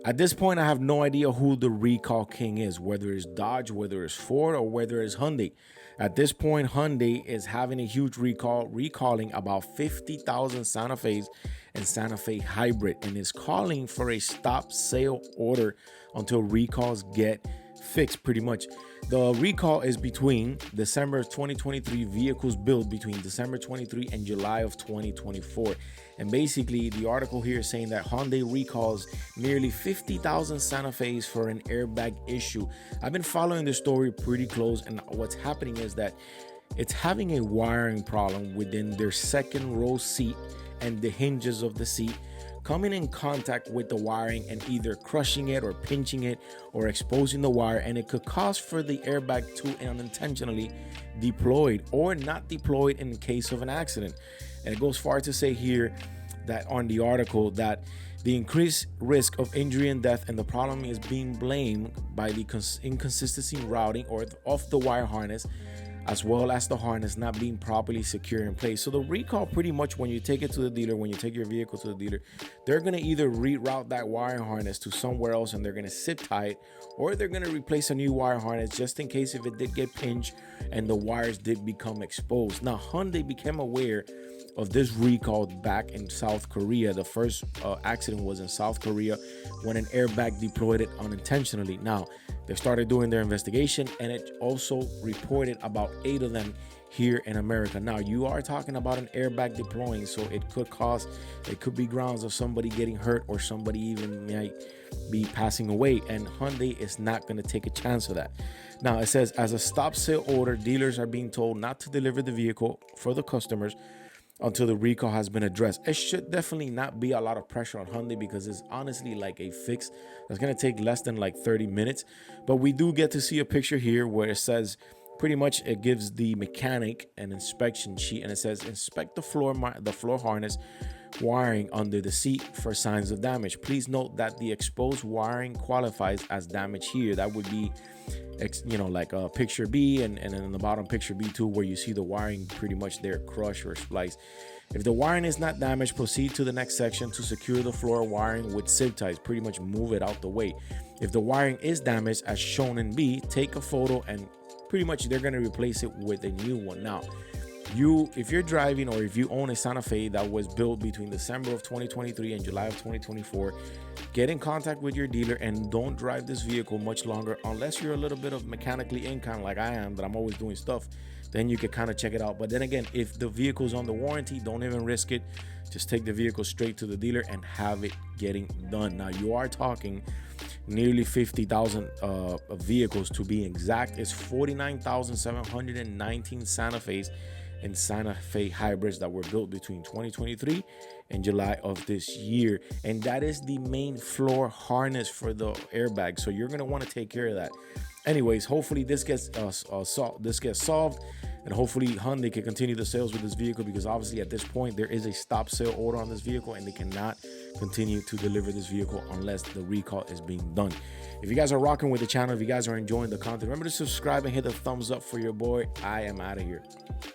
At this point, I have no idea who the recall king is, whether it's Dodge, whether it's Ford, or whether it's Hyundai. At this point, Hyundai is having a huge recall, recalling about 50,000 Santa Fe's and Santa Fe hybrid, and is calling for a stop sale order until recalls get fixed. Pretty much the recall is between December of 2023 vehicles built between December 23 and July of 2024. And basically the article here is saying that Hyundai recalls nearly 50,000 Santa Fe's for an airbag issue. I've been following this story pretty close, and what's happening is that it's having a wiring problem within their second row seat and the hinges of the seat, coming in contact with the wiring and either crushing it or pinching it or exposing the wire, and it could cause for the airbag to unintentionally deployed or not deployed in case of an accident. And it goes far to say here that on the article that the increased risk of injury and death, and the problem is being blamed by the inconsistency in routing or of the wire harness, as well as the harness not being properly secure in place. So the recall, pretty much when you take it to the dealer, when you take your vehicle to the dealer, they're going to either reroute that wire harness to somewhere else and they're going to zip tie it, or they're going to replace a new wire harness just in case if it did get pinched and the wires did become exposed. Now, Hyundai became aware of this recall back in South Korea. The first accident was in South Korea when an airbag deployed it unintentionally. Now, they started doing their investigation, and it also reported about 8 of them here in America. Now, you are talking about an airbag deploying, so it could be grounds of somebody getting hurt or somebody even might be passing away, and Hyundai is not going to take a chance of that. Now, it says, as a stop sale order, dealers are being told not to deliver the vehicle for the customers until the recall has been addressed. It should definitely not be a lot of pressure on Hyundai, because it's honestly like a fix that's going to take less than like 30 minutes. But we do get to see a picture here where it says, pretty much it gives the mechanic an inspection sheet, and it says inspect the floor harness wiring under the seat for signs of damage. Please note that the exposed wiring qualifies as damage here. That would be like picture B, and then in the bottom picture B2, where you see the wiring pretty much there crushed or spliced. If the wiring is not damaged, proceed to the next section to secure the floor wiring with zip ties. Pretty much move it out the way. If the wiring is damaged as shown in B, take a photo, and pretty much they're going to replace it with a new one. Now, if you're driving, or if you own a Santa Fe that was built between December of 2023 and July of 2024, get in contact with your dealer and don't drive this vehicle much longer unless you're a little bit of mechanically inclined like I am, that I'm always doing stuff. Then you can kind of check it out. But then again, if the vehicle's under warranty, don't even risk it. Just take the vehicle straight to the dealer and have it getting done. Now, you are talking nearly 50,000 vehicles to be exact. It's 49,719 Santa Fe's and Santa Fe hybrids that were built between 2023 and July of this year, and that is the main floor harness for the airbag. So you're going to want to take care of that. Anyways, hopefully this gets solved, and hopefully Hyundai can continue the sales with this vehicle, because obviously at this point there is a stop sale order on this vehicle, and they cannot continue to deliver this vehicle unless the recall is being done. If you guys are rocking with the channel, if you guys are enjoying the content, remember to subscribe and hit the thumbs up for your boy. I am out of here.